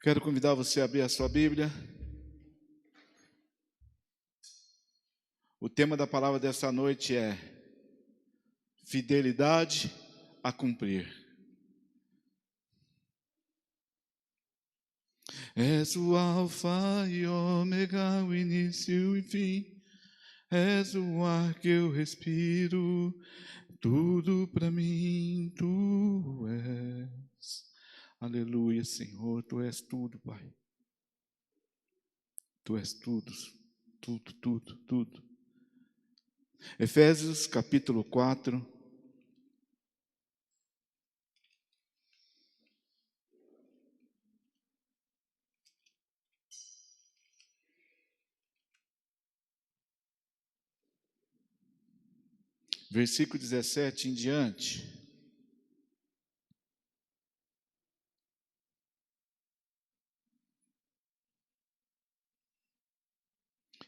Quero convidar você a abrir a sua Bíblia. O tema da palavra desta noite é fidelidade a cumprir. És o alfa e ômega, o início e fim. És o ar que eu respiro, tudo para mim tu és. Aleluia, Senhor, tu és tudo, Pai. Tu és tudo, tudo, tudo, tudo. Efésios capítulo 4. Versículo 17 em diante.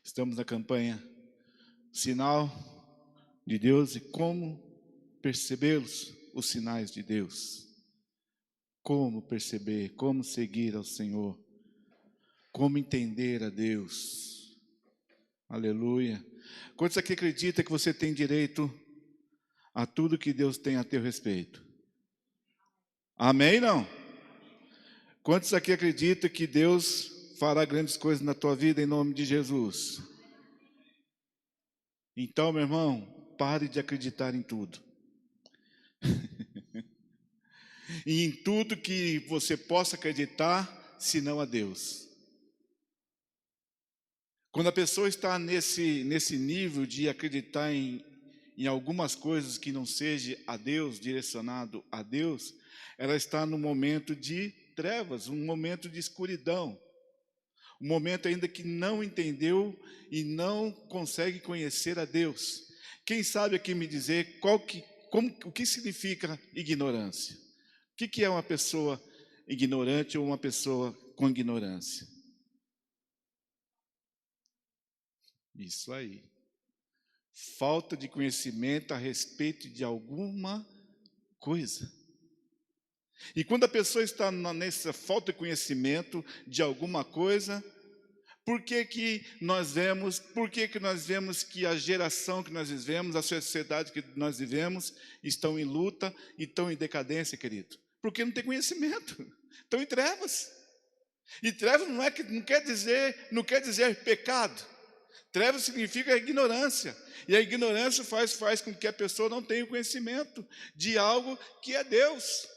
Estamos na campanha Sinal de Deus e como percebê-los, os sinais de Deus. Como perceber, como seguir ao Senhor, como entender a Deus. Aleluia. Quantos aqui acreditam que você tem direito a tudo que Deus tem a teu respeito? Amém, não? Quantos aqui acreditam que Deus fará grandes coisas na tua vida em nome de Jesus? Então, meu irmão, pare de acreditar em tudo. E em tudo que você possa acreditar, senão a Deus. Quando a pessoa está nesse nível de acreditar em algumas coisas que não seja a Deus, direcionado a Deus, ela está no momento de trevas, um momento de escuridão. Um momento ainda que não entendeu e não consegue conhecer a Deus. Quem sabe aqui me dizer o que significa ignorância? O que é uma pessoa ignorante ou uma pessoa com ignorância? Isso aí. Falta de conhecimento a respeito de alguma coisa. E quando a pessoa está nessa falta de conhecimento de alguma coisa, por que nós vemos que a geração que nós vivemos, a sociedade que nós vivemos, estão em luta e estão em decadência, querido? Porque não tem conhecimento, estão em trevas. E trevas não quer dizer pecado. Trevas significa ignorância. E a ignorância faz com que a pessoa não tenha conhecimento de algo que é Deus.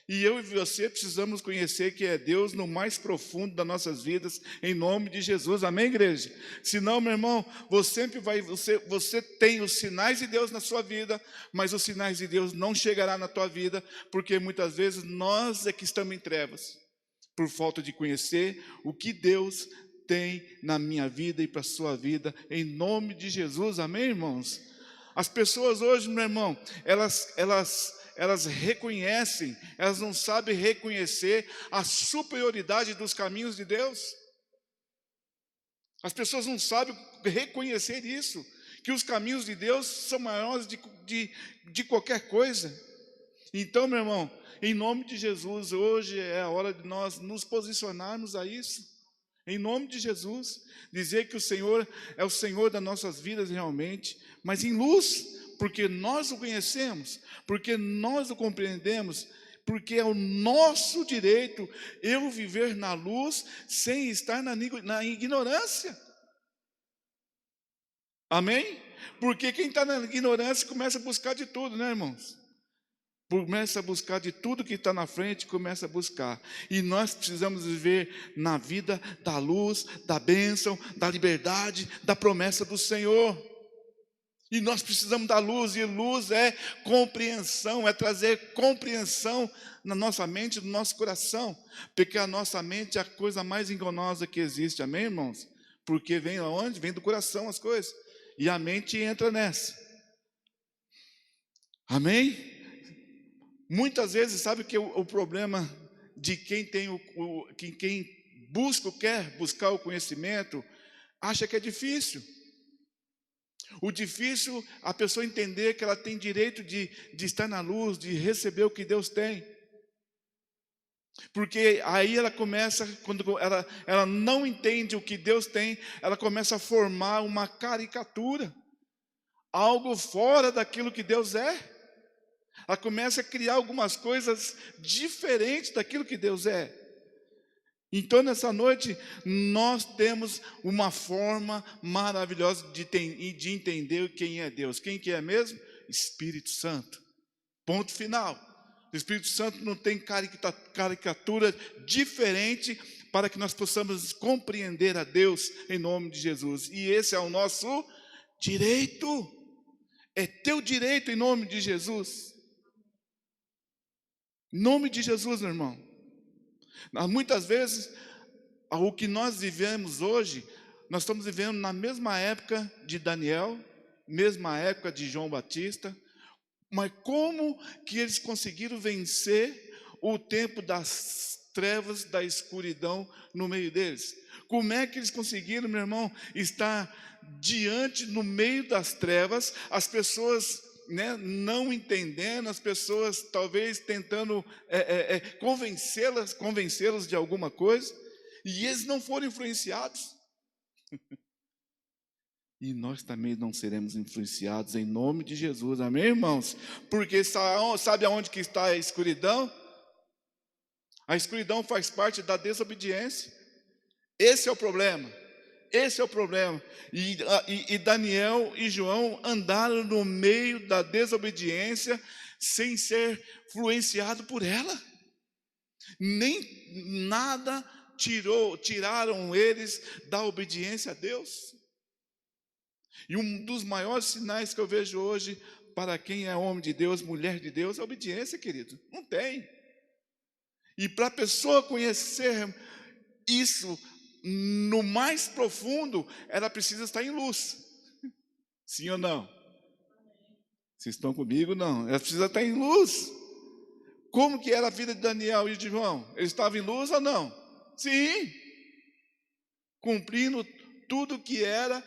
E eu e você precisamos conhecer que é Deus no mais profundo das nossas vidas, em nome de Jesus. Amém, igreja? Senão, meu irmão, você tem os sinais de Deus na sua vida, mas os sinais de Deus não chegarão na tua vida, porque muitas vezes nós é que estamos em trevas, por falta de conhecer o que Deus tem na minha vida e para a sua vida, em nome de Jesus. Amém, irmãos? As pessoas hoje, meu irmão, elas reconhecem, elas não sabem reconhecer a superioridade dos caminhos de Deus. As pessoas não sabem reconhecer isso, que os caminhos de Deus são maiores de qualquer coisa. Então, meu irmão, em nome de Jesus, hoje é a hora de nós nos posicionarmos a isso. Em nome de Jesus, dizer que o Senhor é o Senhor das nossas vidas realmente, mas em luz, porque nós o conhecemos, porque nós o compreendemos, porque é o nosso direito eu viver na luz sem estar na ignorância. Amém? Porque quem está na ignorância começa a buscar de tudo, né, irmãos? Começa a buscar de tudo que está na frente, começa a buscar. E nós precisamos viver na vida da luz, da bênção, da liberdade, da promessa do Senhor. E nós precisamos da luz, e luz é compreensão, é trazer compreensão na nossa mente, no nosso coração. Porque a nossa mente é a coisa mais enganosa que existe, amém, irmãos? Porque vem aonde? Vem do coração as coisas. E a mente entra nessa. Amém? Muitas vezes, sabe que o problema de quem tem quem busca ou quer buscar o conhecimento, acha que é difícil. O difícil é a pessoa entender que ela tem direito de estar na luz, de receber o que Deus tem. Porque aí ela começa, quando ela não entende o que Deus tem, ela começa a formar uma caricatura, algo fora daquilo que Deus é. Ela começa a criar algumas coisas diferentes daquilo que Deus é. Então, nessa noite, nós temos uma forma maravilhosa de entender quem é Deus. Quem que é mesmo? Espírito Santo. Ponto final. O Espírito Santo não tem caricatura diferente para que nós possamos compreender a Deus em nome de Jesus. E esse é o nosso direito. É teu direito em nome de Jesus. Em nome de Jesus, meu irmão. Muitas vezes, o que nós vivemos hoje, nós estamos vivendo na mesma época de Daniel, mesma época de João Batista, mas como que eles conseguiram vencer o tempo das trevas, da escuridão no meio deles? Como é que eles conseguiram, meu irmão, estar diante, no meio das trevas, as pessoas, né, não entendendo, as pessoas talvez tentando convencê-los de alguma coisa, e eles não foram influenciados. E nós também não seremos influenciados em nome de Jesus, amém, irmãos? Porque sabe aonde que está a escuridão? A escuridão faz parte da desobediência. Esse é o problema. Esse é o problema. E Daniel e João andaram no meio da desobediência sem ser influenciado por ela. Nem nada tiraram eles da obediência a Deus. E um dos maiores sinais que eu vejo hoje para quem é homem de Deus, mulher de Deus, é a obediência, querido. Não tem. E para a pessoa conhecer isso no mais profundo, ela precisa estar em luz. Sim ou não? Vocês estão comigo? Não. Ela precisa estar em luz. Como que era a vida de Daniel e de João? Eles estavam em luz ou não? Sim. Cumprindo tudo que era,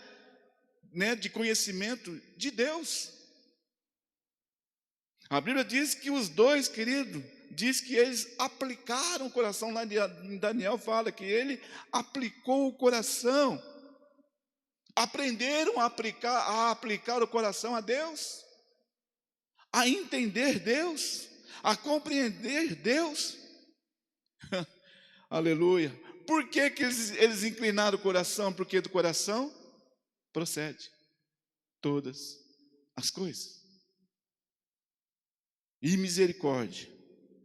né, de conhecimento de Deus. A Bíblia diz que os dois, querido, diz que eles aplicaram o coração. Lá em Daniel fala que ele aplicou o coração. Aprenderam a aplicar o coração a Deus, a entender Deus, a compreender Deus. Aleluia. Por que eles inclinaram o coração? Porque do coração procede todas as coisas. E misericórdia,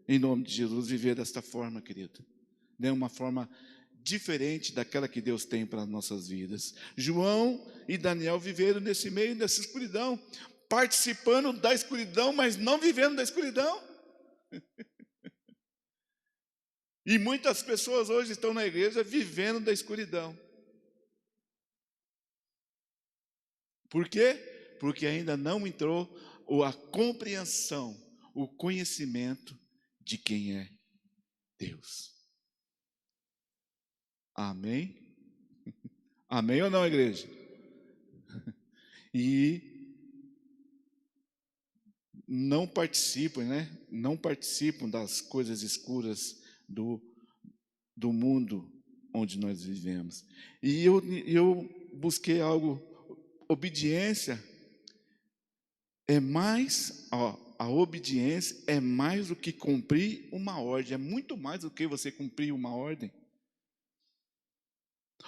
em nome de Jesus, viver desta forma, querido, né? Uma forma diferente daquela que Deus tem para as nossas vidas. João e Daniel viveram nesse meio, nessa escuridão, participando da escuridão, mas não vivendo da escuridão. E muitas pessoas hoje estão na igreja vivendo da escuridão. Por quê? Porque ainda não entrou a compreensão, o conhecimento de quem é Deus. Amém? Amém ou não, igreja? E não participam, né? Não participam das coisas escuras do mundo onde nós vivemos. E eu busquei algo. Obediência é mais, a obediência é mais do que cumprir uma ordem, é muito mais do que você cumprir uma ordem.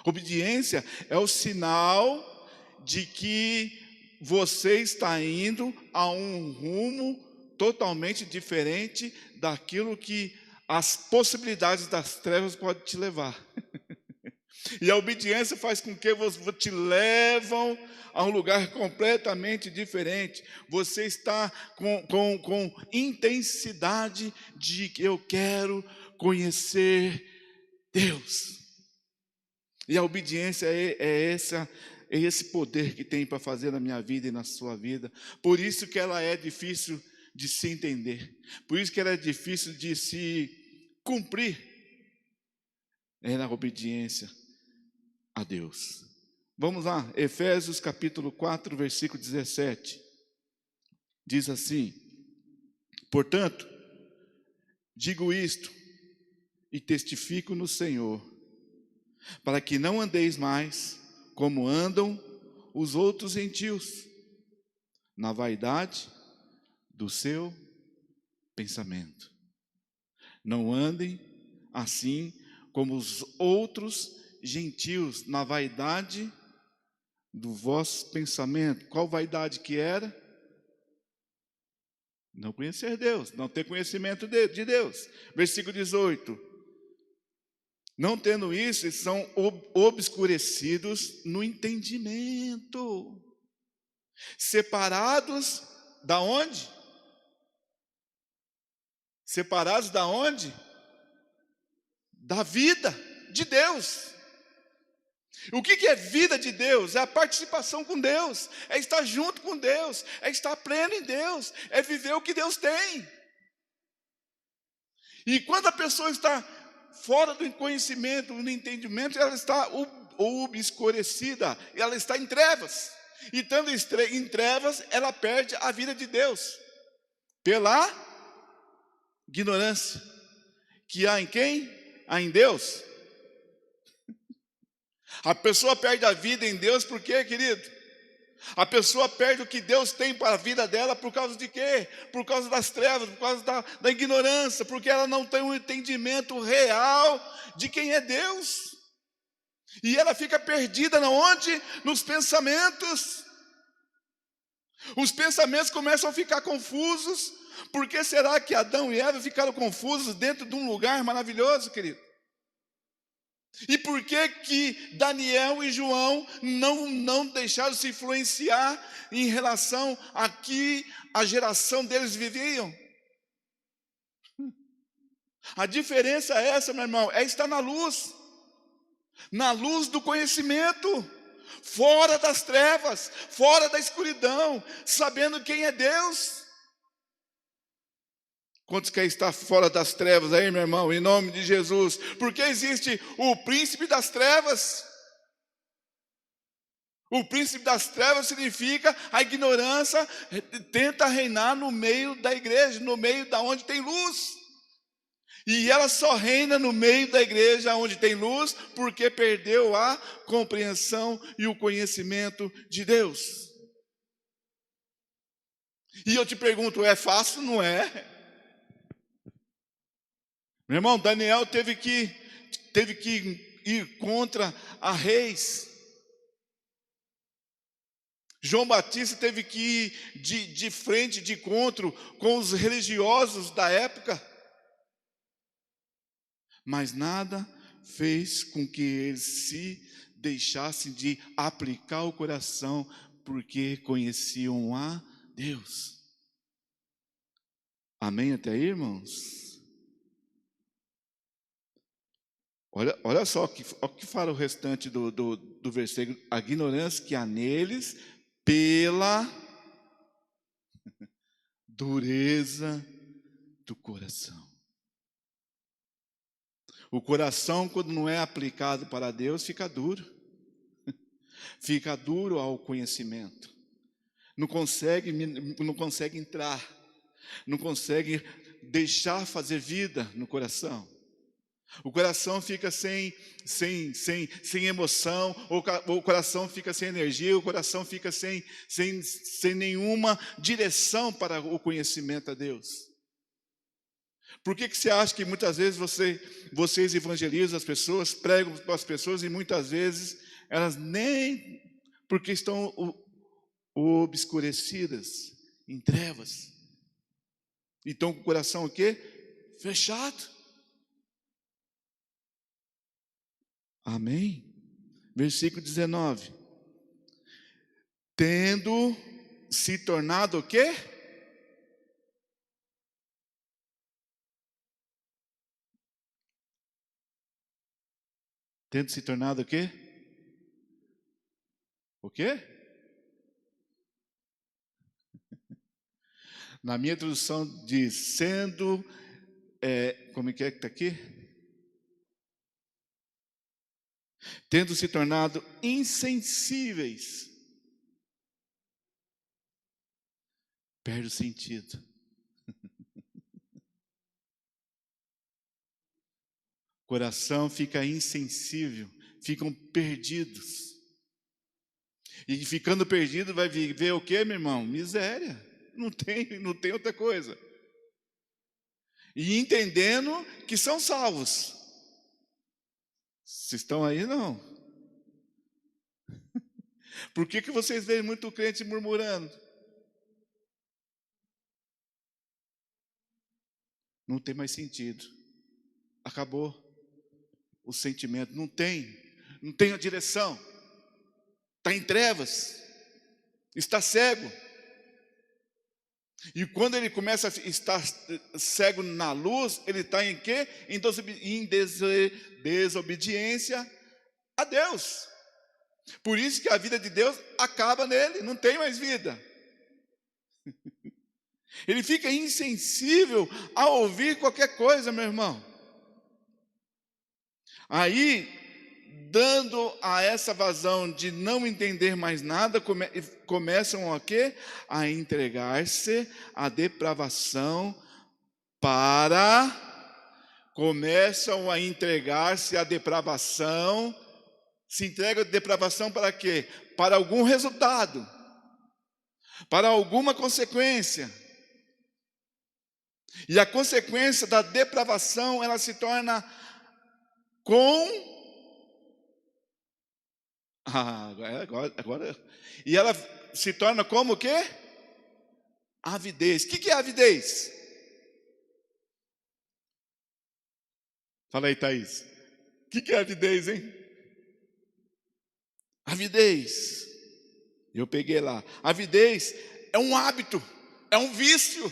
Obediência é o sinal de que você está indo a um rumo totalmente diferente daquilo que as possibilidades das trevas podem te levar. E a obediência faz com que você te levam a um lugar completamente diferente. Você está com intensidade de que eu quero conhecer Deus. E a obediência é esse poder que tem para fazer na minha vida e na sua vida. Por isso que ela é difícil de se entender. Por isso que ela é difícil de se cumprir. É na obediência a Deus. Vamos lá, Efésios capítulo 4, versículo 17. Diz assim: portanto, digo isto, e testifico no Senhor, para que não andeis mais como andam os outros gentios, na vaidade do seu pensamento. Não andem assim como os outros gentios, na vaidade do vosso pensamento. Qual vaidade que era? Não conhecer Deus, não ter conhecimento de Deus. Versículo 18. Não tendo isso, eles são obscurecidos no entendimento. Separados da onde? Separados da onde? Da vida de Deus. O que é vida de Deus? É a participação com Deus, é estar junto com Deus, é estar pleno em Deus, é viver o que Deus tem. E quando a pessoa está fora do conhecimento, do entendimento, ela está obscurecida, ela está em trevas. E estando em trevas, ela perde a vida de Deus, pela ignorância. Que há em quem? Há em Deus. A pessoa perde a vida em Deus por quê, querido? A pessoa perde o que Deus tem para a vida dela por causa de quê? Por causa das trevas, por causa da ignorância, porque ela não tem um entendimento real de quem é Deus. E ela fica perdida onde? Nos pensamentos. Os pensamentos começam a ficar confusos. Por que será que Adão e Eva ficaram confusos dentro de um lugar maravilhoso, querido? E por que Daniel e João não deixaram se influenciar em relação a que a geração deles viviam? A diferença é essa, meu irmão, é estar na luz do conhecimento, fora das trevas, fora da escuridão, sabendo quem é Deus. Quantos querem estar fora das trevas aí, meu irmão, em nome de Jesus? Porque existe o príncipe das trevas. O príncipe das trevas significa a ignorância tenta reinar no meio da igreja, no meio da onde tem luz. E ela só reina no meio da igreja onde tem luz, porque perdeu a compreensão e o conhecimento de Deus. E eu te pergunto, é fácil? Não é? Meu irmão, Daniel teve que ir contra a reis. João Batista teve que ir de frente, de encontro com os religiosos da época. Mas nada fez com que eles se deixassem de aplicar o coração, porque conheciam a Deus. Amém até aí, irmãos? Olha só o que fala o restante do versículo. A ignorância que há neles pela dureza do coração. O coração, quando não é aplicado para Deus, fica duro. Fica duro ao conhecimento. Não consegue entrar. Não consegue deixar fazer vida no coração. O coração fica sem emoção, o coração fica sem energia, o coração fica sem nenhuma direção para o conhecimento a Deus. Por que você acha que muitas vezes vocês evangelizam as pessoas, pregam para as pessoas e muitas vezes elas nem, porque estão obscurecidas em trevas. E estão com o coração o quê? Fechado. Amém? Versículo 19. Tendo se tornado o quê? Tendo se tornado o quê? O quê? Na minha tradução diz, sendo, como é que está aqui? Tendo se tornado insensíveis. Perde o sentido. coração fica insensível, ficam perdidos. E ficando perdido vai viver o quê, meu irmão? Miséria. Não tem outra coisa. E entendendo que são salvos. Vocês estão aí, não? Por que vocês veem muito crente murmurando? Não tem mais sentido. Acabou o sentimento. Não tem a direção. Está em trevas. Está cego. E quando ele começa a estar cego na luz, ele está em quê? Em desobediência a Deus. Por isso que a vida de Deus acaba nele, não tem mais vida. Ele fica insensível a ouvir qualquer coisa, meu irmão. Aí, dando a essa vazão de não entender mais nada, começam a quê? A entregar-se à depravação começam a entregar-se à depravação. Se entrega à depravação para quê? Para algum resultado, para alguma consequência. E a consequência da depravação, ela se torna agora. E ela se torna como o quê? Avidez. O que é avidez? Fala aí, Thaís. O que é avidez, hein? Avidez. Eu peguei lá. Avidez é um hábito, é um vício.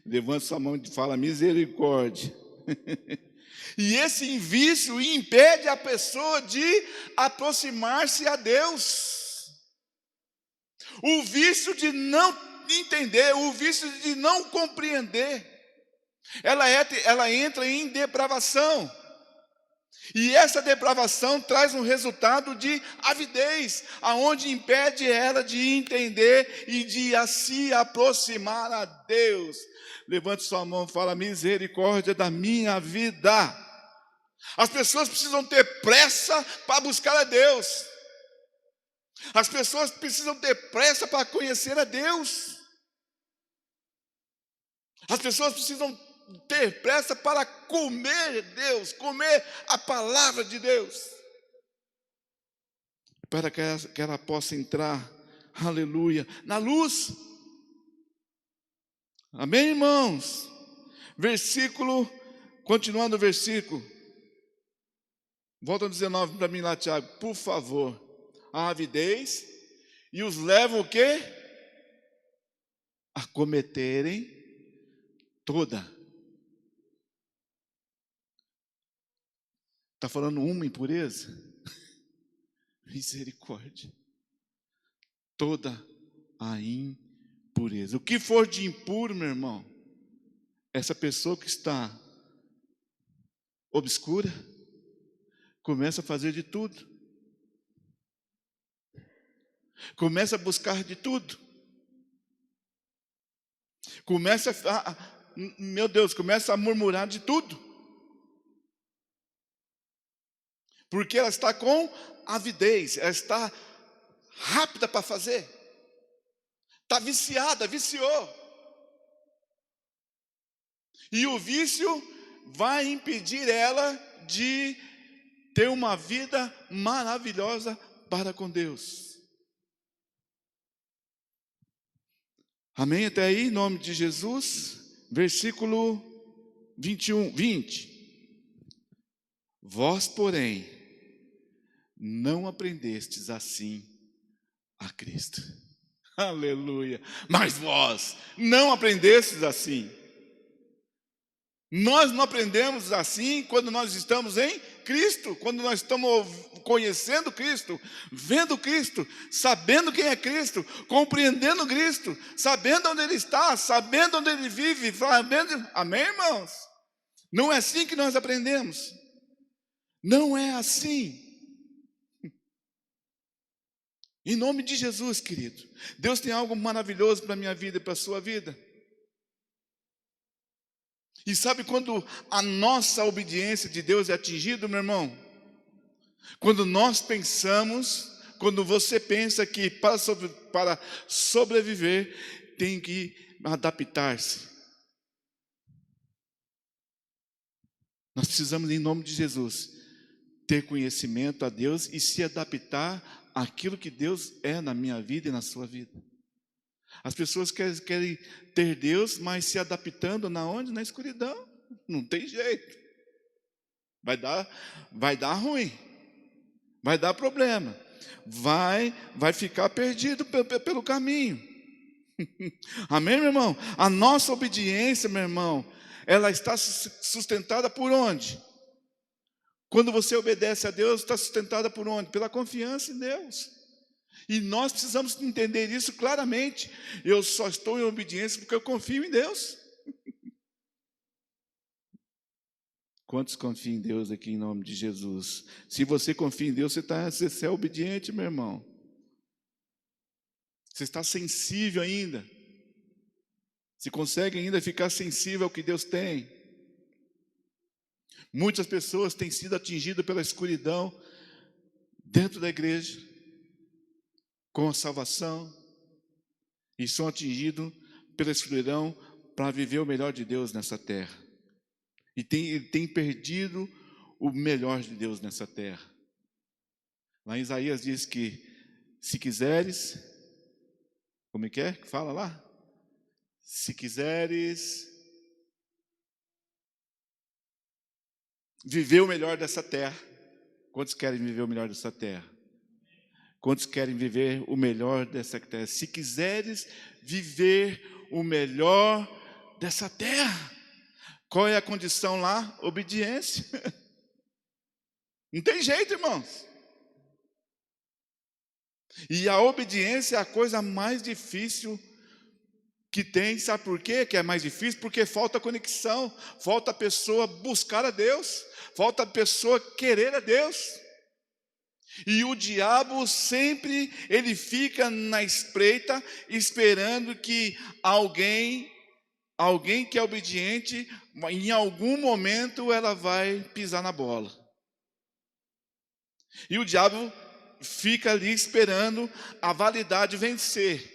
Levanta sua mão e fala misericórdia. E esse vício impede a pessoa de aproximar-se a Deus. O vício de não entender, o vício de não compreender. Ela entra em depravação. E essa depravação traz um resultado de avidez, aonde impede ela de entender e de se aproximar a Deus. Levante sua mão e fala, misericórdia da minha vida. As pessoas precisam ter pressa para buscar a Deus. As pessoas precisam ter pressa para conhecer a Deus. As pessoas precisam ter pressa para comer Deus, comer a palavra de Deus, para que ela possa entrar, aleluia, na luz. Amém, irmãos? Continuando o versículo, volta ao 19 para mim lá, Tiago, por favor. A avidez, e os leva o quê? A cometerem toda. Está falando uma impureza? Misericórdia. Toda a impureza. O que for de impuro, meu irmão, essa pessoa que está obscura, começa a fazer de tudo. Começa a buscar de tudo. Começa começa a murmurar de tudo. Porque ela está com avidez, ela está rápida para fazer. Está viciou. E o vício vai impedir ela de ter uma vida maravilhosa para com Deus. Amém? Até aí, em nome de Jesus. Versículo 20. Vós, porém, não aprendestes assim a Cristo. Aleluia. Mas vós não aprendestes assim. Nós não aprendemos assim quando nós estamos em Cristo, quando nós estamos conhecendo Cristo, vendo Cristo, sabendo quem é Cristo, compreendendo Cristo, sabendo onde Ele está, sabendo onde Ele vive, sabendo... Amém, irmãos? Não é assim que nós aprendemos. Não é assim. Em nome de Jesus, querido. Deus tem algo maravilhoso para a minha vida e para a sua vida. E sabe quando a nossa obediência de Deus é atingida, meu irmão? Quando nós pensamos, quando você pensa que para sobreviver tem que adaptar-se. Nós precisamos, em nome de Jesus, ter conhecimento a Deus e se adaptar àquilo que Deus é na minha vida e na sua vida. As pessoas querem ter Deus, mas se adaptando na onde? Na escuridão. Não tem jeito. Vai dar ruim. Vai dar problema. Vai ficar perdido pelo caminho. Amém, meu irmão? A nossa obediência, meu irmão, ela está sustentada por onde? Quando você obedece a Deus, está sustentada por onde? Pela confiança em Deus. E nós precisamos entender isso claramente. Eu só estou em obediência porque eu confio em Deus. Quantos confiam em Deus aqui em nome de Jesus? Se você confia em Deus, você é obediente, meu irmão. Você está sensível ainda. Você consegue ainda ficar sensível ao que Deus tem. Muitas pessoas têm sido atingidas pela escuridão dentro da igreja, com a salvação, e são atingidos pela escuridão para viver o melhor de Deus nessa terra. E tem perdido o melhor de Deus nessa terra. Lá em Isaías diz que, se quiseres, como é que é? Fala lá. Se quiseres viver o melhor dessa terra. Quantos querem viver o melhor dessa terra? Quantos querem viver o melhor dessa terra? Se quiseres viver o melhor dessa terra. Qual é a condição lá? Obediência. Não tem jeito, irmãos. E a obediência é a coisa mais difícil que tem. Sabe por quê que é mais difícil? Porque falta conexão, falta a pessoa buscar a Deus, falta a pessoa querer a Deus. E o diabo sempre, ele fica na espreita, esperando que alguém que é obediente, em algum momento ela vai pisar na bola. E o diabo fica ali esperando a validade vencer.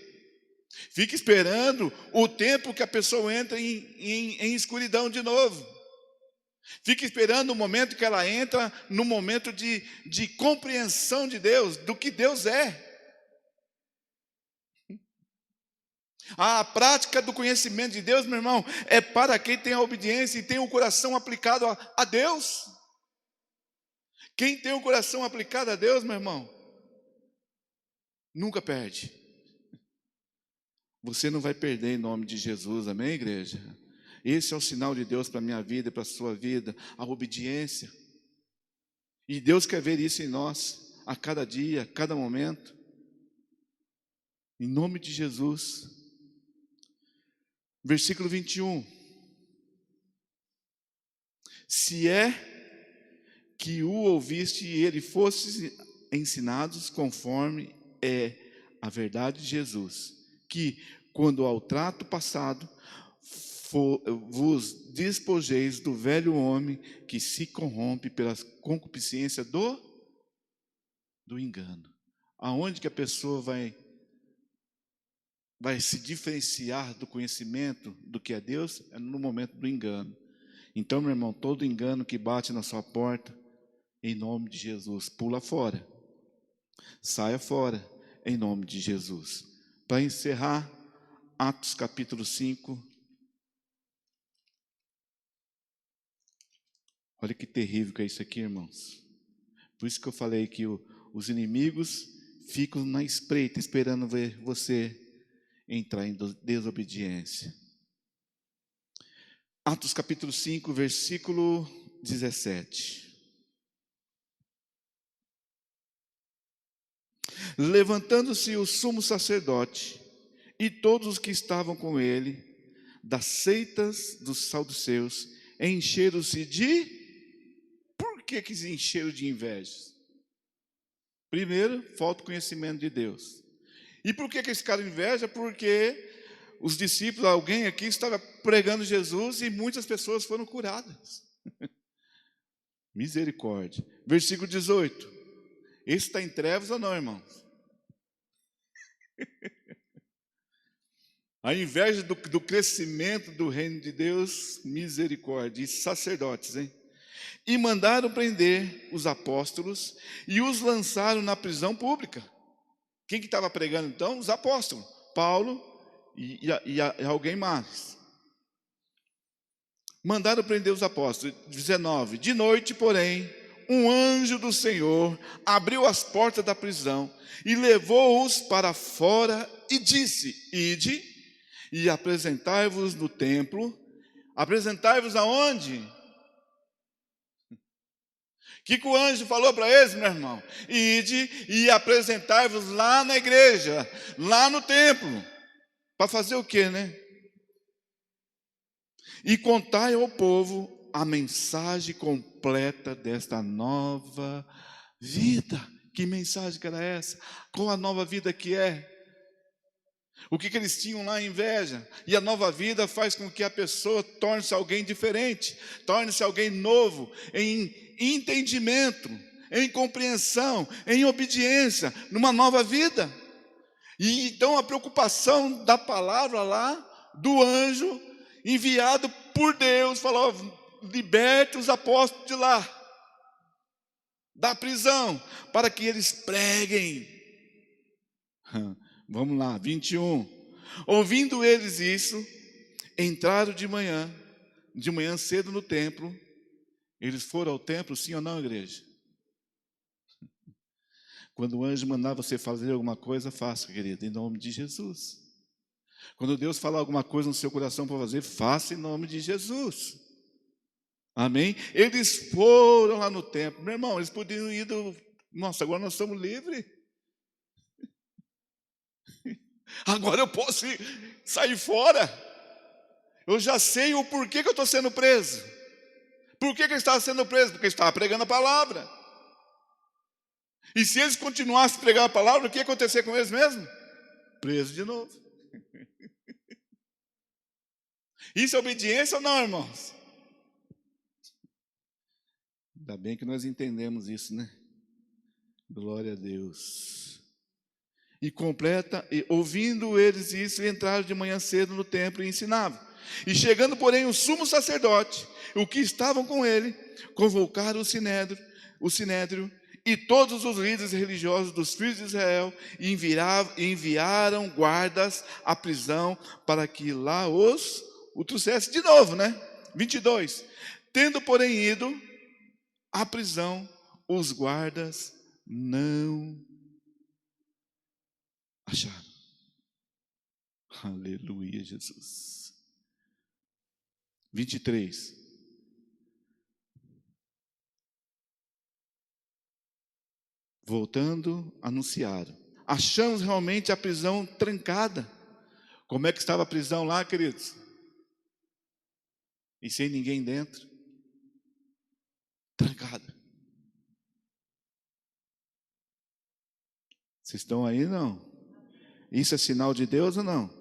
Fica esperando o tempo que a pessoa entra em escuridão de novo. Fica esperando o momento que ela entra no momento de compreensão de Deus, do que Deus é. A prática do conhecimento de Deus, meu irmão, é para quem tem a obediência e tem o coração aplicado a Deus. Quem tem o coração aplicado a Deus, meu irmão, nunca perde. Você não vai perder em nome de Jesus, amém, igreja? Esse é o sinal de Deus para a minha vida e para a sua vida, a obediência. E Deus quer ver isso em nós, a cada dia, a cada momento. Em nome de Jesus. Versículo 21. Se é que o ouviste e ele fosse ensinados conforme é a verdade de Jesus, que quando ao trato passado vos despojeis do velho homem que se corrompe pela concupiscência do engano. Aonde que a pessoa vai se diferenciar do conhecimento do que é Deus? É no momento do engano. Então, meu irmão, todo engano que bate na sua porta, em nome de Jesus, pula fora. Saia fora, em nome de Jesus. Para encerrar, Atos capítulo 5. Olha que terrível que é isso aqui, irmãos. Por isso que eu falei que os inimigos ficam na espreita, esperando ver você entrar em desobediência. Atos capítulo 5, versículo 17. Levantando-se o sumo sacerdote e todos os que estavam com ele, das seitas dos saduceus, encheram-se de... Por que se encheram de inveja? Primeiro, falta conhecimento de Deus. E por que eles ficaram inveja? Porque os discípulos, alguém aqui estava pregando Jesus e muitas pessoas foram curadas. Misericórdia. Versículo 18. Esse está em trevas ou não, irmãos? A inveja do crescimento do reino de Deus, misericórdia. E sacerdotes, hein? E mandaram prender os apóstolos e os lançaram na prisão pública. Quem que estava pregando então? Os apóstolos. Paulo e alguém mais. Mandaram prender os apóstolos. 19. De noite, porém, um anjo do Senhor abriu as portas da prisão e levou-os para fora e disse: Ide e apresentai-vos no templo. Apresentai-vos aonde? O que o anjo falou para eles, meu irmão? Ide e apresentai-vos lá na igreja, lá no templo. Para fazer o quê, né? E contai ao povo a mensagem completa desta nova vida. Que mensagem que era essa? Qual a nova vida que é? O que eles tinham lá, inveja? E a nova vida faz com que a pessoa torne-se alguém diferente, torne-se alguém novo, em entendimento, em compreensão, em obediência, numa nova vida. E então a preocupação da palavra lá, do anjo, enviado por Deus, falou: liberte os apóstolos de lá, da prisão, para que eles preguem. Vamos lá, 21. Ouvindo eles isso, entraram de manhã cedo no templo. Eles foram ao templo, sim ou não, igreja? Quando o anjo mandar você fazer alguma coisa, faça, querido, em nome de Jesus. Quando Deus falar alguma coisa no seu coração para fazer, faça em nome de Jesus. Amém? Eles foram lá no templo. Meu irmão, eles podiam ir nossa, agora nós somos livres. Agora eu posso sair fora. Eu já sei o porquê que eu estou sendo preso. Por que ele estava sendo preso? Porque ele estava pregando a palavra. E se eles continuassem a pregar a palavra, o que ia acontecer com eles mesmo? Preso de novo. Isso é obediência ou não, irmãos? Ainda bem que nós entendemos isso, né? Glória a Deus. E ouvindo eles isso, entraram de manhã cedo no templo e ensinavam. E chegando, porém, o sumo sacerdote, o que estavam com ele, convocaram o sinédrio e todos os líderes religiosos dos filhos de Israel, e enviaram guardas à prisão para que lá o trouxesse de novo, né? 22. Tendo, porém, ido à prisão, os guardas não acharam. Aleluia, Jesus. 23. Voltando, anunciaram: achamos realmente a prisão trancada. Como é que estava a prisão lá, queridos? E sem ninguém dentro? Trancada. Vocês estão aí, não? Isso é sinal de Deus ou não?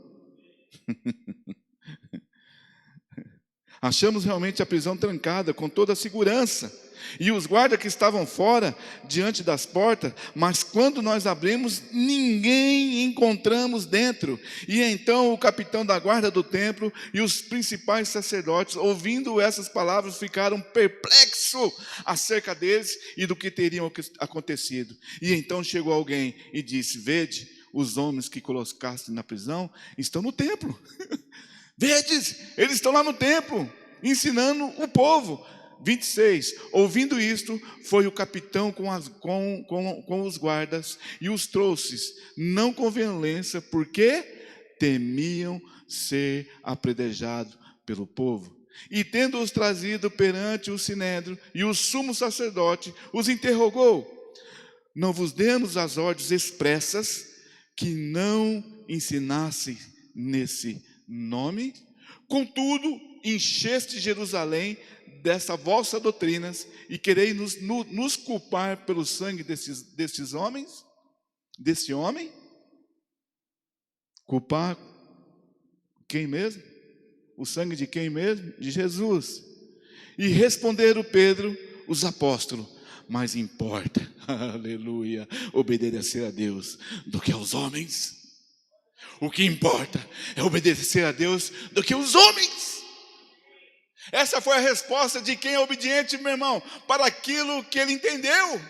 Achamos realmente a prisão trancada, com toda a segurança, e os guardas que estavam fora, diante das portas, mas quando nós abrimos, ninguém encontramos dentro. E então o capitão da guarda do templo e os principais sacerdotes, ouvindo essas palavras, ficaram perplexos acerca deles e do que teriam acontecido. E então chegou alguém e disse: vede, os homens que colocaste na prisão estão no templo. Vedes, eles estão lá no templo, ensinando o povo. 26. Ouvindo isto, foi o capitão com os guardas e os trouxe, não com violência, porque temiam ser apedrejados pelo povo. E tendo-os trazido perante o sinédrio e o sumo sacerdote, os interrogou: não vos demos as ordens expressas que não ensinasse nesse nome? Contudo, encheste Jerusalém dessa vossa doutrinas e quereis nos culpar pelo sangue desses homens? Desse homem? Culpar Quem mesmo? O sangue de quem mesmo? De Jesus. E responderam Pedro, os apóstolos: mais importa, aleluia, obedecer a Deus do que aos homens. O que importa é obedecer a Deus do que os homens. Essa foi a resposta de quem é obediente, meu irmão, para aquilo que ele entendeu.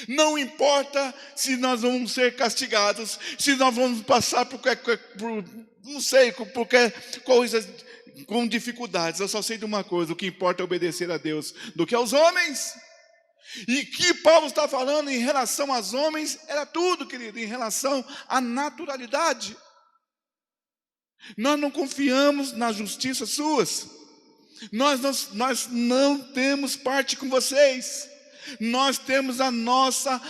Não importa se nós vamos ser castigados, se nós vamos passar por não sei, por qualquer coisa com dificuldades. Eu só sei de uma coisa: o que importa é obedecer a Deus do que aos homens. E que Paulo está falando em relação aos homens era tudo, querido, em relação à naturalidade. Nós não confiamos na justiça suas. Nós não temos parte com vocês. Nós temos a nossa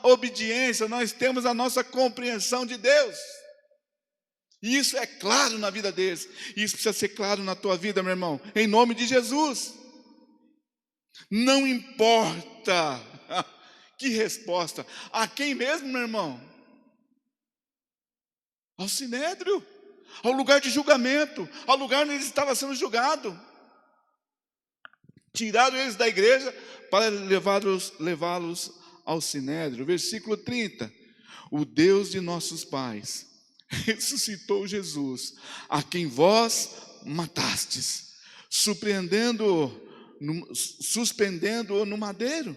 obediência, nós temos a nossa compreensão de Deus. E isso é claro na vida deles. E isso precisa ser claro na tua vida, meu irmão, em nome de Jesus. Não importa. Que resposta. A quem mesmo, meu irmão? Ao sinédrio, ao lugar de julgamento, ao lugar onde ele estava sendo julgado. Tiraram eles da igreja para levá-los ao sinédrio. Versículo 30. O Deus de nossos pais ressuscitou Jesus, a quem vós matastes, suspendendo-o no madeiro.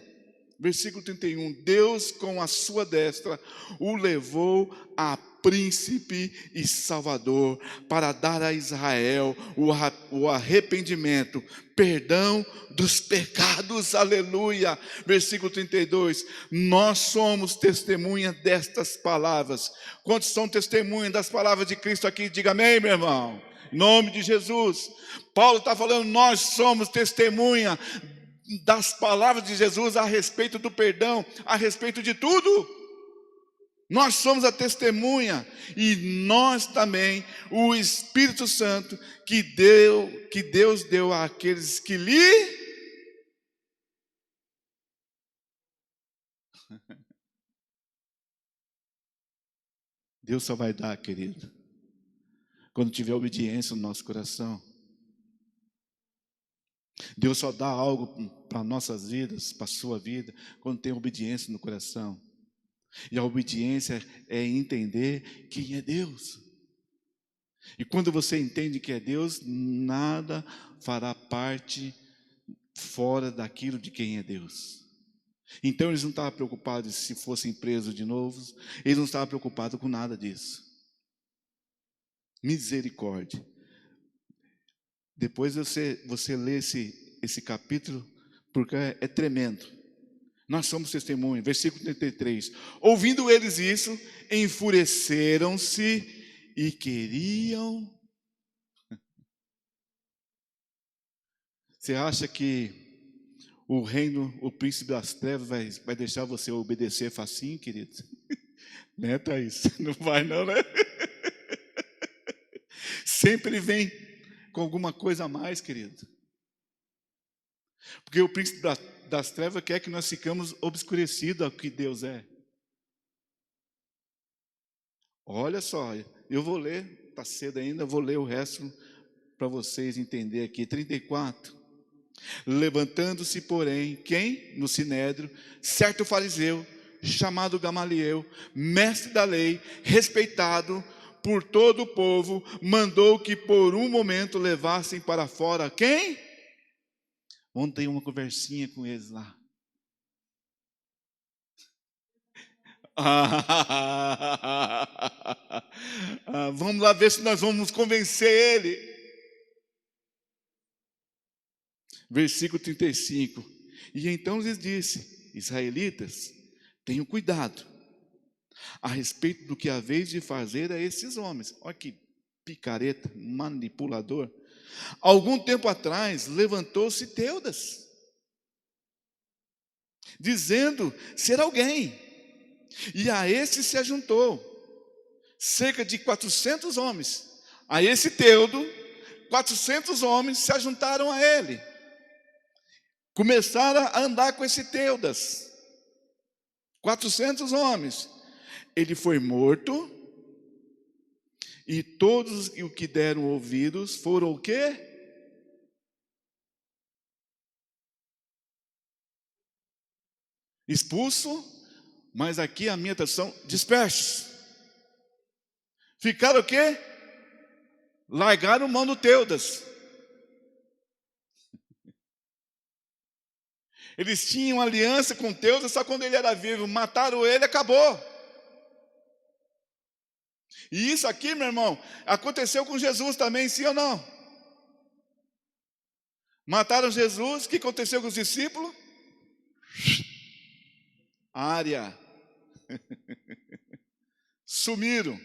Versículo 31. Deus com a sua destra o levou a príncipe e salvador, para dar a Israel o arrependimento, perdão dos pecados, aleluia. Versículo 32, nós somos testemunha destas palavras. Quantos são testemunhas das palavras de Cristo aqui? Diga amém, meu irmão, em nome de Jesus. Paulo está falando, nós somos testemunha das palavras de Jesus a respeito do perdão, a respeito de tudo. Nós somos a testemunha, e nós também, o Espírito Santo que Deus deu àqueles que lhe... Deus só vai dar, querido, quando tiver obediência no nosso coração. Deus só dá algo para nossas vidas, para a sua vida, quando tem obediência no coração. E a obediência é entender quem é Deus. E quando você entende que é Deus, nada fará parte fora daquilo de quem é Deus. Então eles não estavam preocupados se fossem presos de novo, eles não estavam preocupados com nada disso. Misericórdia. Depois você lê esse capítulo, porque é tremendo. Nós somos testemunhas. Versículo 33. Ouvindo eles isso, enfureceram-se e queriam... Você acha que o reino, o príncipe das trevas vai deixar você obedecer facinho, querido? Né, Thaís? Não vai não, né? Sempre ele vem com alguma coisa a mais, querido. Porque o príncipe das trevas quer que nós ficamos obscurecidos ao que Deus é. Olha só, eu vou ler, está cedo ainda, vou ler o resto para vocês entenderem aqui. 34. Levantando-se, porém, quem? No sinédrio, certo fariseu, chamado Gamaliel, mestre da lei, respeitado por todo o povo, mandou que por um momento levassem para fora quem? Ontem uma conversinha com eles lá. Vamos lá ver se nós vamos convencer ele. Versículo 35. E então lhes disse: israelitas, tenham cuidado a respeito do que haveis de fazer a esses homens. Olha que picareta, manipulador. Algum tempo atrás levantou-se Teudas, dizendo ser alguém, e a esse se ajuntou cerca de 400 homens. A esse Teudo, 400 homens se ajuntaram a ele, começaram a andar com esse Teudas, 400 homens. Ele foi morto E todos os que deram ouvidos foram o quê? Expulso, mas aqui a minha tradução, dispersos. Ficaram o quê? Largaram mão do Teudas. Eles tinham aliança com Teudas só quando ele era vivo. Mataram ele, acabou. E isso aqui, meu irmão, aconteceu com Jesus também, sim ou não? Mataram Jesus, o que aconteceu com os discípulos? Área. Sumiram.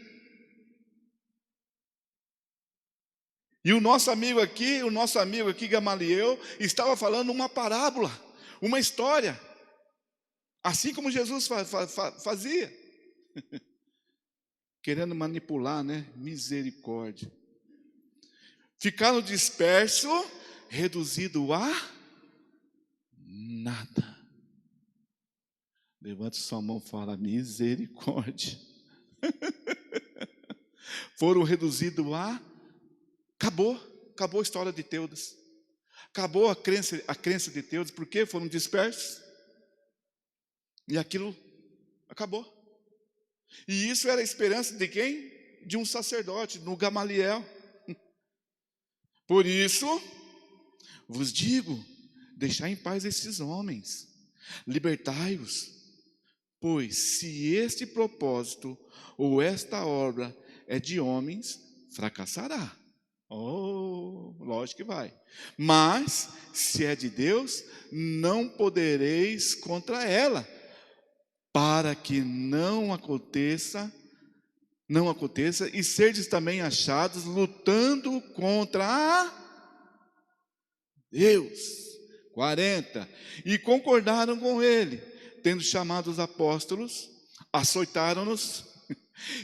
E o nosso amigo aqui, Gamaliel, estava falando uma parábola, uma história. Assim como Jesus fazia. Querendo manipular, né? Misericórdia. Ficaram dispersos, reduzido a nada. Levante sua mão e fala, misericórdia. Foram reduzidos a... Acabou a história de Teudas. Acabou a crença de Teudas, porque foram dispersos. E aquilo acabou. E isso era a esperança de quem? De um sacerdote, no Gamaliel. Por isso, vos digo, deixai em paz esses homens, libertai-os, pois se este propósito ou esta obra é de homens, fracassará. Oh, lógico que vai. Mas, se é de Deus, não podereis contra ela, para que não aconteça e serdes também achados lutando contra a Deus. 40. E concordaram com ele, tendo chamado os apóstolos, açoitaram-nos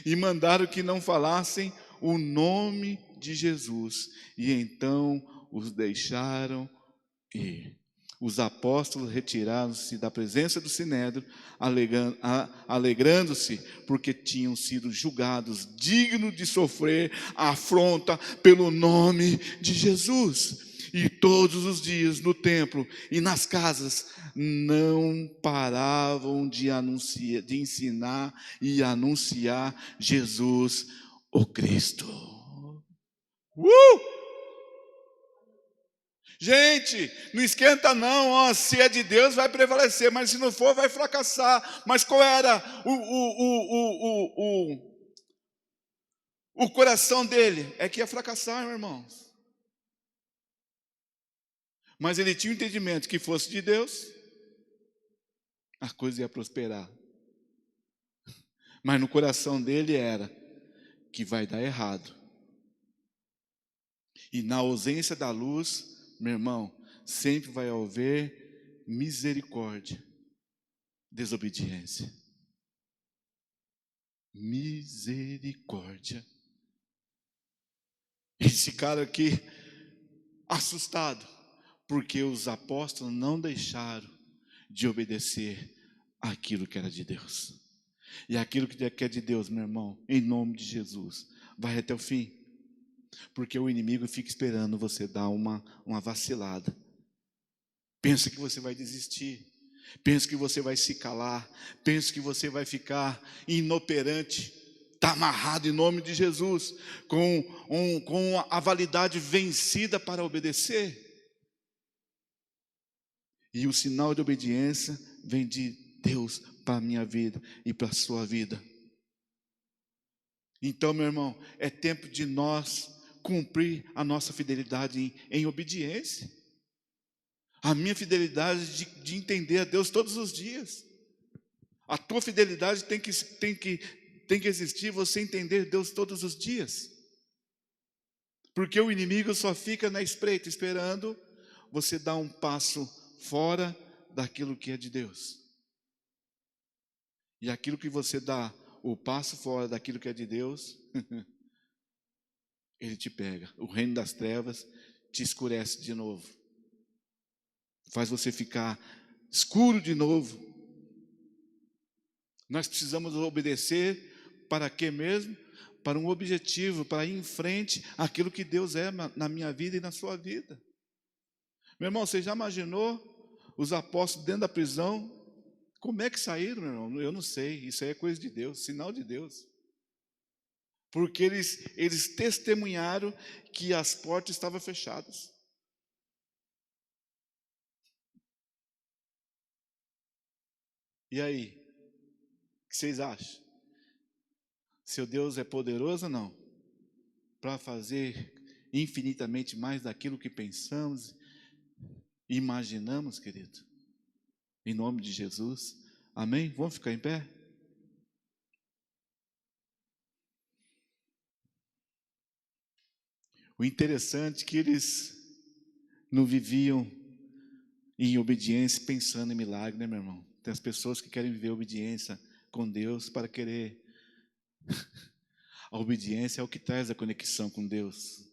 e mandaram que não falassem o nome de Jesus. E então os deixaram ir. Os apóstolos retiraram-se da presença do sinédrio, alegrando-se, porque tinham sido julgados dignos de sofrer a afronta pelo nome de Jesus. E todos os dias no templo e nas casas não paravam de ensinar e anunciar Jesus, o Cristo. Gente, não esquenta não, ó, se é de Deus vai prevalecer, mas se não for vai fracassar. Mas qual era o coração dele? É que ia fracassar, meu irmão. Mas ele tinha o entendimento que fosse de Deus, a coisa ia prosperar. Mas no coração dele era que vai dar errado. E na ausência da luz, meu irmão, sempre vai haver misericórdia, desobediência. Misericórdia. Esse cara aqui, assustado, porque os apóstolos não deixaram de obedecer aquilo que era de Deus. E aquilo que é de Deus, meu irmão, em nome de Jesus, vai até o fim. Porque o inimigo fica esperando você dar uma vacilada. Pensa que você vai desistir. Pensa que você vai se calar. Pensa que você vai ficar inoperante. Está amarrado em nome de Jesus, com a validade vencida para obedecer. E o sinal de obediência vem de Deus para a minha vida e para a sua vida. Então, meu irmão, é tempo de nós cumprir a nossa fidelidade em obediência. A minha fidelidade de entender a Deus todos os dias. A tua fidelidade tem que existir, você entender Deus todos os dias. Porque o inimigo só fica na espreita, esperando você dar um passo fora daquilo que é de Deus. E aquilo que você dá, o passo fora daquilo que é de Deus, ele te pega. O reino das trevas te escurece de novo. Faz você ficar escuro de novo. Nós precisamos obedecer para quê mesmo? para um objetivo, para ir em frente àquilo que Deus é na minha vida e na sua vida. Meu irmão, você já imaginou os apóstolos dentro da prisão? Como é que saíram, meu irmão? Eu não sei, isso aí é coisa de Deus, sinal de Deus. Porque eles testemunharam que as portas estavam fechadas. E aí? O que vocês acham? Seu Deus é poderoso ou não? Para fazer infinitamente mais daquilo que pensamos e imaginamos, querido. Em nome de Jesus. Amém? Vamos ficar em pé? O interessante é que eles não viviam em obediência pensando em milagre, né, meu irmão? Tem as pessoas que querem viver obediência com Deus para querer. A obediência é o que traz a conexão com Deus.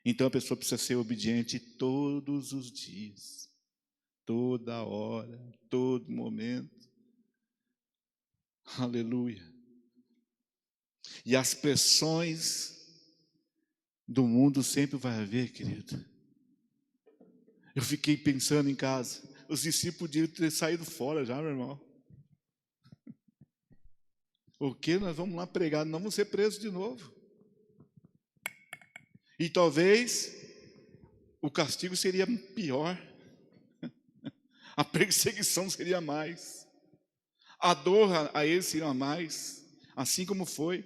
Então a pessoa precisa ser obediente todos os dias, toda hora, todo momento. Aleluia. E as pressões do mundo sempre vai haver, querido. Eu fiquei pensando em casa, os discípulos podiam ter saído fora já, meu irmão. O que nós vamos lá pregar? Não vamos ser presos de novo. E talvez o castigo seria pior. A perseguição seria mais. A dor a eles seria mais. Assim como foi.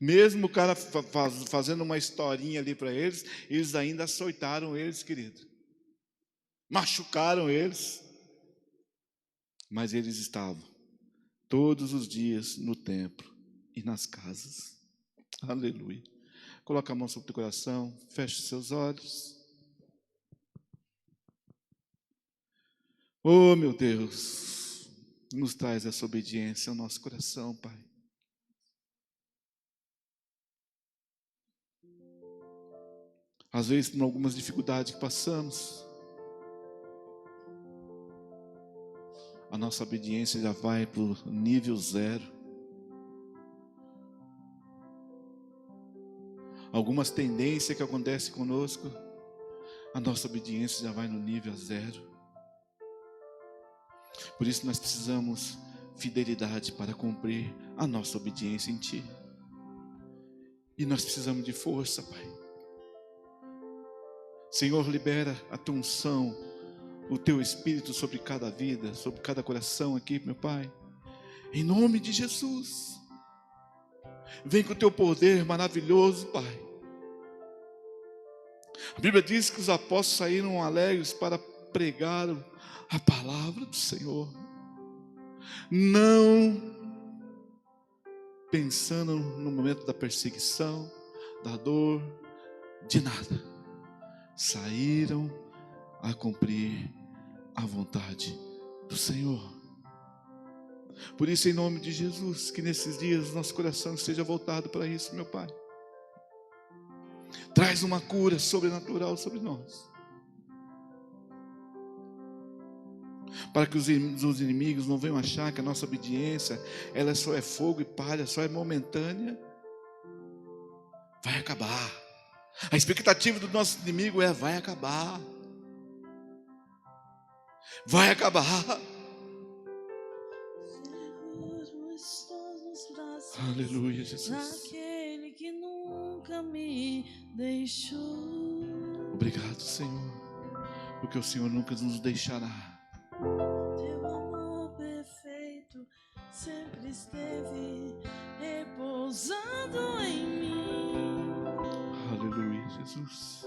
Mesmo o cara fazendo uma historinha ali para eles, eles ainda açoitaram eles, querido. Machucaram eles. Mas eles estavam todos os dias no templo e nas casas. Aleluia. Coloca a mão sobre o teu coração, feche seus olhos. Oh, meu Deus, nos traz essa obediência ao nosso coração, Pai. Às vezes, por algumas dificuldades que passamos, a nossa obediência já vai para o nível 0. Algumas tendências que acontecem conosco, a nossa obediência já vai no nível 0. Por isso nós precisamos fidelidade para cumprir a nossa obediência em Ti. E nós precisamos de força, Pai. Senhor, libera a Tua unção, o Teu Espírito sobre cada vida, sobre cada coração aqui, meu Pai. Em nome de Jesus. Vem com o Teu poder maravilhoso, Pai. A Bíblia diz que os apóstolos saíram alegres para pregar a palavra do Senhor. Não pensando no momento da perseguição, da dor, de nada. Saíram a cumprir a vontade do Senhor. Por isso, em nome de Jesus, que nesses dias nosso coração esteja voltado para isso, meu Pai. Traz uma cura sobrenatural sobre nós. Para que os inimigos não venham achar que a nossa obediência, ela só é fogo e palha, só é momentânea. Vai acabar. A expectativa do nosso inimigo é: vai acabar. Vai acabar. Aleluia, Jesus. Naquele que nunca me deixou. Obrigado, Senhor, porque o Senhor nunca nos deixará. Teu amor perfeito sempre esteve repousando em mim. Aleluia, Jesus.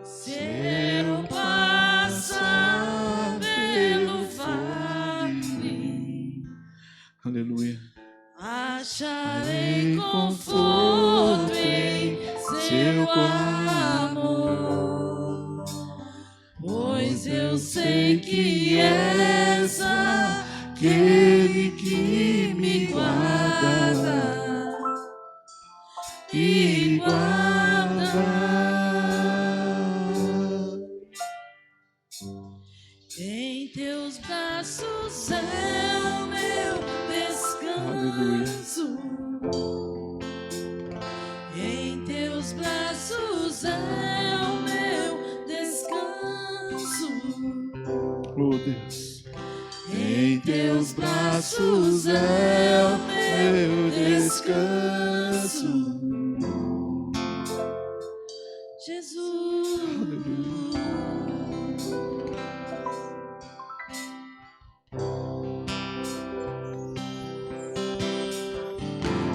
Se eu passar pelo vale, aleluia, acharei conforto em seu amor, pois eu sei que és aquele que me guarda e guarda. Em teus braços é o meu descanso. Deus. Em teus braços é o meu descanso. Jesus. Aleluia.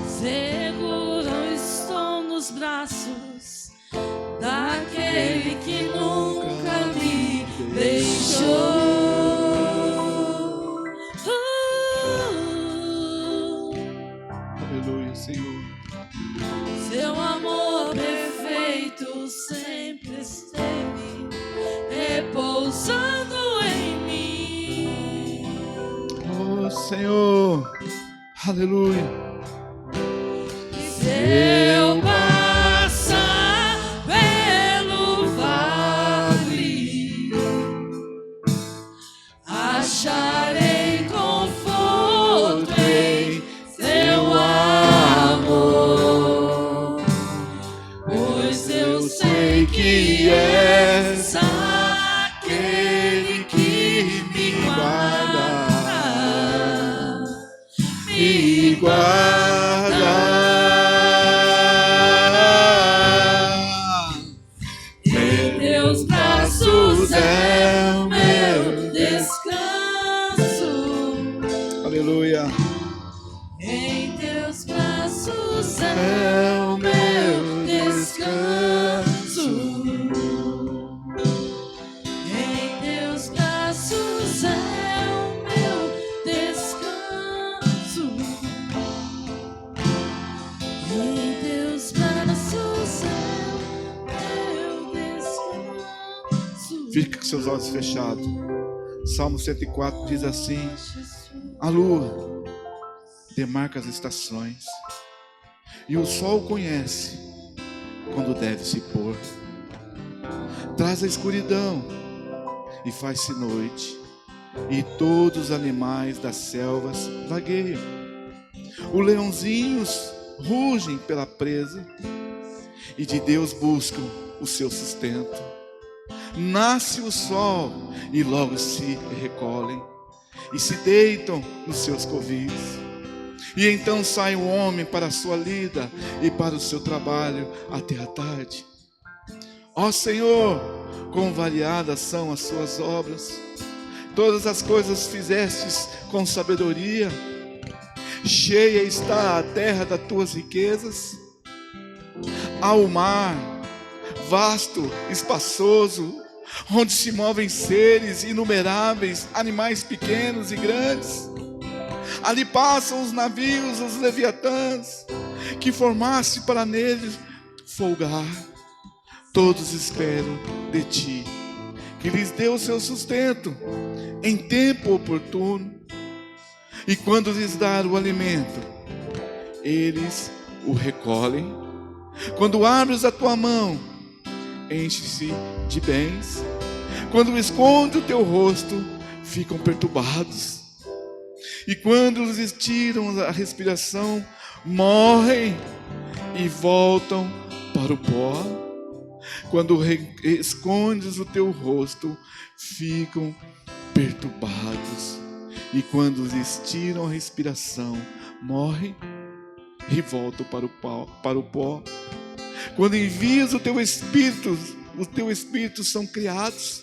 Seguro estou nos braços daquele que nunca me deixou. Aleluia, Senhor. Seu amor perfeito sempre esteve repousando em mim. Oh, Senhor. Aleluia. Se eu passar pelo vale, acharei conforto em seu amor, pois eu sei que és aquele que me guarda, me guarda. Em teus braços é o meu descanso. Aleluia. Em teus braços é o meu descanso. Em teus braços é o meu descanso. Em teus braços é o meu descanso. Fique com seus olhos fechados. Salmo 104 diz assim: a lua demarca as estações, e o sol conhece quando deve se pôr. Traz a escuridão e faz-se noite, e todos os animais das selvas vagueiam. Os leãozinhos rugem pela presa, e de Deus buscam o seu sustento. Nasce o sol e logo se recolhem, e se deitam nos seus covis. E então sai o homem para a sua lida e para o seu trabalho até a tarde. Ó Senhor, quão variadas são as suas obras. Todas as coisas fizestes com sabedoria. Cheia está a terra das tuas riquezas. Há o mar, vasto, espaçoso, onde se movem seres inumeráveis, animais pequenos e grandes. Ali passam os navios, os leviatãs, que formaste para neles folgar. Todos esperam de ti, que lhes dê o seu sustento em tempo oportuno. E quando lhes dar o alimento, eles o recolhem. Quando abres a tua mão, enche-se de bens. Quando esconde o teu rosto, ficam perturbados. E quando lhes tiram a respiração, morrem e voltam para o pó. Quando escondes o teu rosto, ficam perturbados. E quando lhes tiram a respiração, morrem e voltam para o pó. Quando envias o teu espírito, os teus espíritos são criados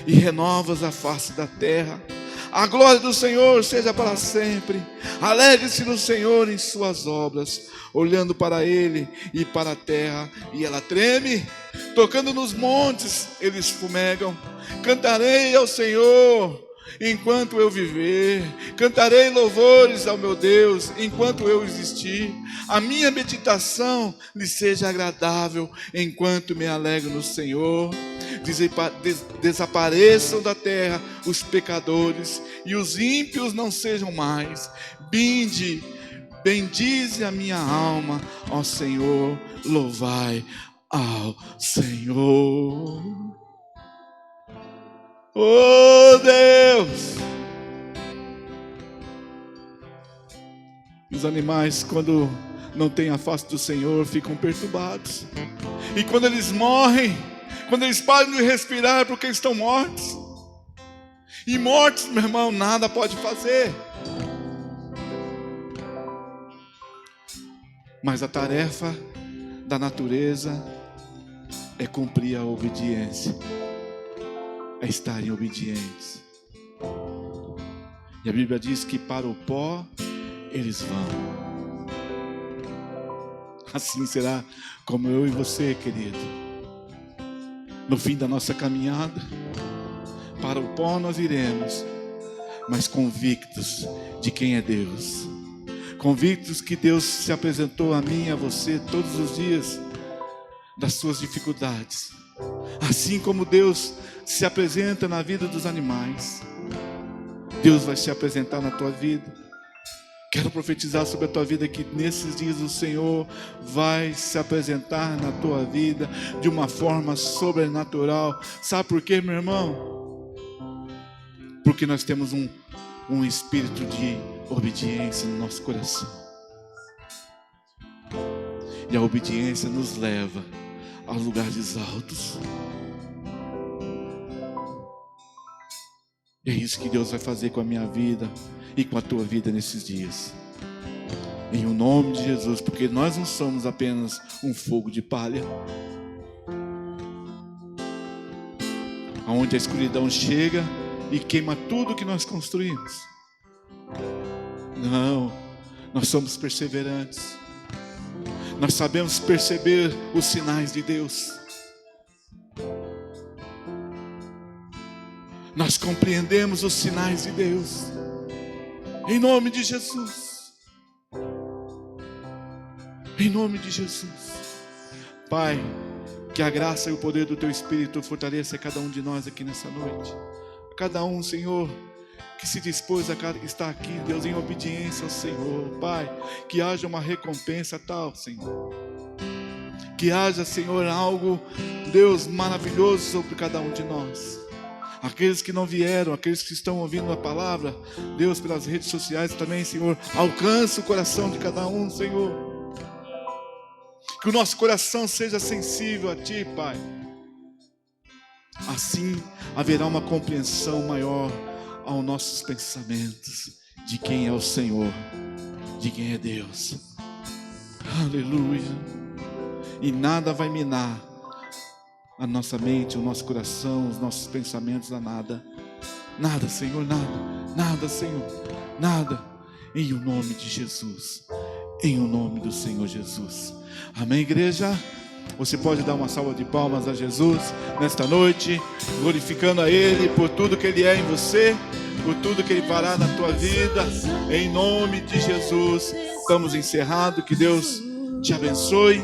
e renovas a face da terra. A glória do Senhor seja para sempre. Alegre-se no Senhor em suas obras, olhando para Ele e para a terra, e ela treme. Tocando nos montes, eles fumegam. Cantarei ao Senhor enquanto eu viver. Cantarei louvores ao meu Deus enquanto eu existir. A minha meditação lhe seja agradável enquanto me alegro no Senhor. Desapareçam da terra os pecadores e os ímpios não sejam mais. Bendize a minha alma, ó Senhor, louvai ao Senhor. Oh Deus! Os animais, quando não têm a face do Senhor, ficam perturbados. E quando eles morrem, quando eles param de respirar, porque estão mortos. E mortos, meu irmão, nada pode fazer. Mas a tarefa da natureza é cumprir a obediência, é estarem obedientes. E a Bíblia diz que para o pó eles vão. Assim será como eu e você, querido. No fim da nossa caminhada, para o pó nós iremos, mas convictos de quem é Deus. Convictos que Deus se apresentou a mim e a você todos os dias das suas dificuldades. Assim como Deus se apresenta na vida dos animais, Deus vai se apresentar na tua vida. Quero profetizar sobre a tua vida que nesses dias o Senhor vai se apresentar na tua vida de uma forma sobrenatural. Sabe por quê, meu irmão? Porque nós temos um espírito de obediência no nosso coração. E a obediência nos leva a lugares altos. E é isso que Deus vai fazer com a minha vida e com a tua vida nesses dias. Em o nome de Jesus, porque nós não somos apenas um fogo de palha, aonde a escuridão chega e queima tudo que nós construímos. Não, nós somos perseverantes. Nós sabemos perceber os sinais de Deus. Nós compreendemos os sinais de Deus. Em nome de Jesus. Em nome de Jesus. Pai, que a graça e o poder do Teu Espírito fortaleça cada um de nós aqui nessa noite. Cada um, Senhor, que se dispôs a estar aqui, Deus, em obediência ao Senhor. Pai, que haja uma recompensa tal, Senhor. Que haja, Senhor, algo, Deus, maravilhoso sobre cada um de nós. Aqueles que não vieram, aqueles que estão ouvindo a palavra, Deus, pelas redes sociais também, Senhor, alcance o coração de cada um, Senhor. Que o nosso coração seja sensível a Ti, Pai. Assim haverá uma compreensão maior aos nossos pensamentos de quem é o Senhor, de quem é Deus. Aleluia. E nada vai minar a nossa mente, o nosso coração, os nossos pensamentos a nada. Nada, Senhor, nada. Nada, Senhor, nada. Em o nome de Jesus. Em o nome do Senhor Jesus. Amém, igreja? Você pode dar uma salva de palmas a Jesus nesta noite, glorificando a Ele por tudo que Ele é em você, por tudo que Ele fará na tua vida. Em nome de Jesus. Estamos encerrados. Que Deus te abençoe,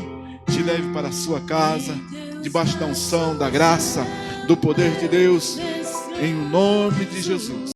te leve para a sua casa, debaixo da unção, da graça, do poder de Deus, em nome de Jesus.